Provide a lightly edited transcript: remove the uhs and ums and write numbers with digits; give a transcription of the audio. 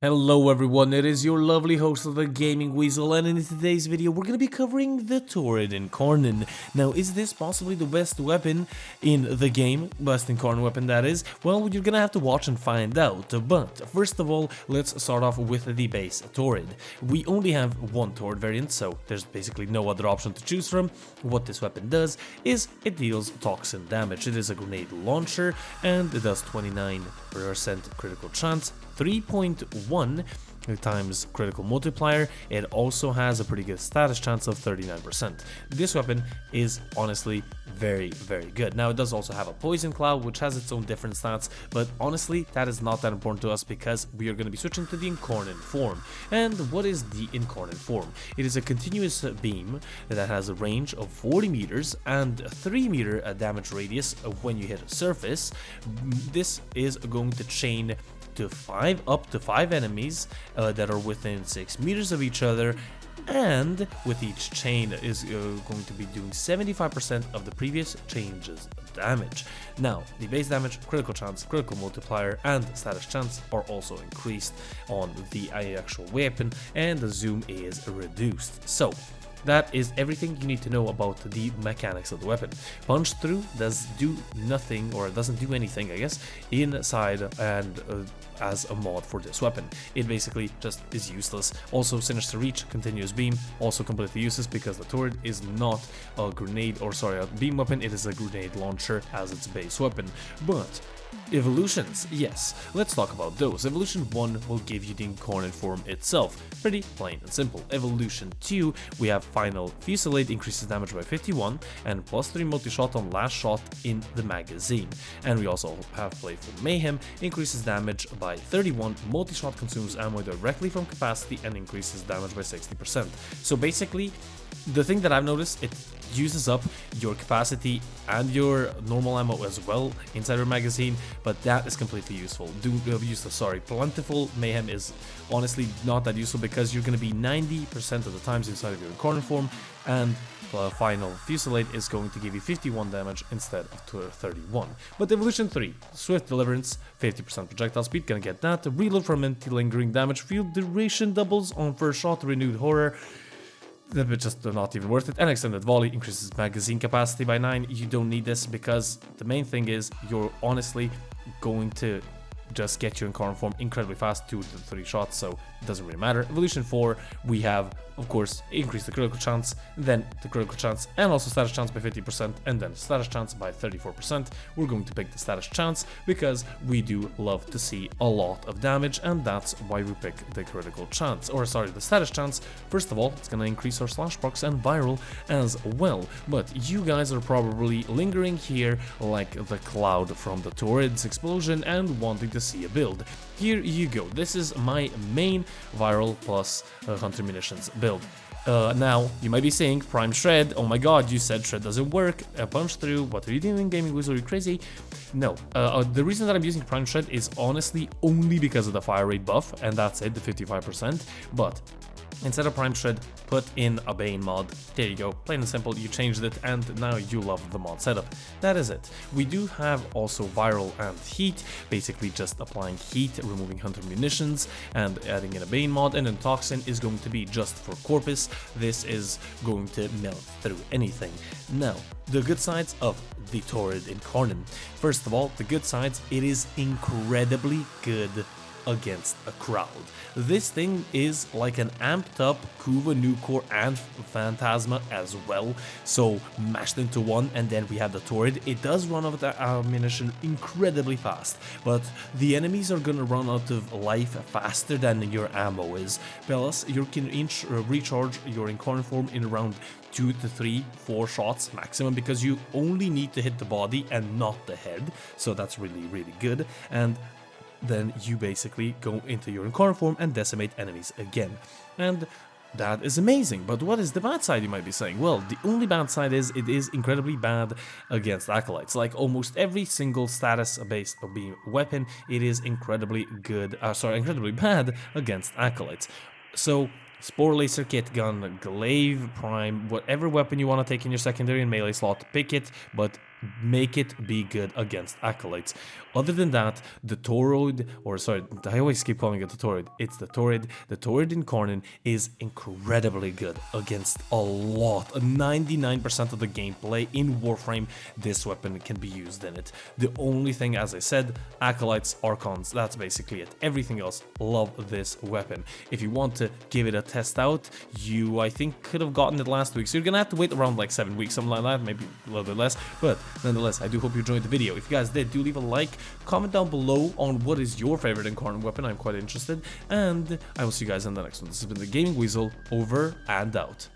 Hello everyone, it is your lovely host of the Gaming Weasel, and in today's video we're going to be covering the Torid Incarnon. Now, is this possibly the best weapon in the game? Best Incarnon weapon, that is? Well, you're going to have to watch and find out, but first of all, let's start off with the base Torid. We only have one Torid variant, so there's basically no other option to choose from. What this weapon does is it deals toxin damage. It is a grenade launcher, and it does 29% critical chance, 3.1 times critical multiplier. It also has a pretty good status chance of 39%. This weapon is honestly very good. Now, it does also have a poison cloud, which has its own different stats, but honestly that is not that important to us because we are going to be switching to the Incarnon form. And what is the Incarnon form? It is a continuous beam that has a range of 40 meters and 3 meter damage radius when you hit a surface. This is going to chain to up to 5 enemies that are within 6 meters of each other, and with each chain is going to be doing 75% of the previous change's damage. Now, the base damage, critical chance, critical multiplier, and status chance are also increased on the actual weapon, and the zoom is reduced. So that is everything you need to know about the mechanics of the weapon. Punch through does do nothing, or doesn't do anything, I guess, inside and as a mod for this weapon. It basically just is useless. Also, sinister reach, continuous beam, also completely useless because the Torid is not a grenade, or sorry, a beam weapon. It is a grenade launcher as its base weapon. But evolutions, yes, let's talk about those. Evolution 1 will give you the Incarnon form itself, pretty plain and simple. Evolution 2, we have Final Fusillade, increases damage by 51 and +3 multi-shot on last shot in the magazine. And we also have Playful Mayhem, increases damage by 31, multi-shot consumes ammo directly from capacity and increases damage by 60%. So basically, the thing that I've noticed, it uses up your capacity and your normal ammo as well inside your magazine, but that is completely useful. Plentiful Mayhem is honestly not that useful because you're going to be 90% of the times inside of your Incarnon form, and Final Fusillade is going to give you 51 damage instead of 31. But Evolution 3, Swift Deliverance, 50% projectile speed, gonna get that. Reload from anti-lingering damage, field duration doubles on first shot, renewed horror, they're just not even worth it. And extended volley increases magazine capacity by 9. You don't need this because the main thing is you're honestly going to just get your Incarnon form incredibly fast, 2 to 3 shots, so it doesn't really matter. Evolution 4, we have, of course, increase the critical chance, then the critical chance, and also status chance by 50%, and then status chance by 34%. We're going to pick the status chance because we do love to see a lot of damage, and that's why we pick the critical chance, or sorry, the status chance. First of all, it's gonna increase our slash procs and viral as well, but you guys are probably lingering here like the cloud from the Torid's explosion and wanting to see a build. Here you go. This is my main viral plus hunter munitions build. Now, you might be saying, Prime Shred, oh my god, you said Shred doesn't work, punch through, what are you doing, Gaming Weasel, are you crazy? No, the reason that I'm using Prime Shred is honestly only because of the fire rate buff, and that's it, the 55%, but instead of Prime Shred, put in a Bane mod. There you go, plain and simple, you changed it, and now you love the mod setup. That is it. We do have also Viral and Heat, basically just applying heat, removing hunter munitions, and adding in a Bane mod, and then Toxin is going to be just for Corpus. This is going to melt through anything. Now, the good sides of the Torid Incarnon. First of all, the good sides, it is incredibly good against a crowd. This thing is like an amped up Kuva, Nucor, and Phantasma as well, so mashed into one. And then we have the Torid. It does run out of the ammunition incredibly fast, but the enemies are gonna run out of life faster than your ammo is. Plus, you can recharge your Incarnon form in around 2 to 3, 4 shots maximum, because you only need to hit the body and not the head, so that's really good. And then you basically go into your Incarnon form and decimate enemies again. And that is amazing, but what is the bad side, you might be saying? Well, the only bad side is it is incredibly bad against acolytes. Like almost every single status-based beam weapon, it is incredibly bad against acolytes. So Spore Laser, Kit Gun, Glaive, Prime, whatever weapon you want to take in your secondary and melee slot, pick it, but make it be good against Acolytes. Other than that, the Torid, or sorry, I always keep calling it the Torid, it's the Torid. The Torid Incarnon is incredibly good against a lot. 99% of the gameplay in Warframe, this weapon can be used in it. The only thing, as I said, Acolytes, Archons, that's basically it. Everything else, love this weapon. If you want to give it a test out, you, I think, could have gotten it last week, so you're gonna have to wait around like 7 weeks, something like that, maybe a little bit less, but nonetheless, I do hope you enjoyed the video. If you guys did, do leave a like, comment down below on what is your favorite Incarnon weapon. I'm quite interested, and I will see you guys in the next one. This has been the Gaming Weasel, over and out.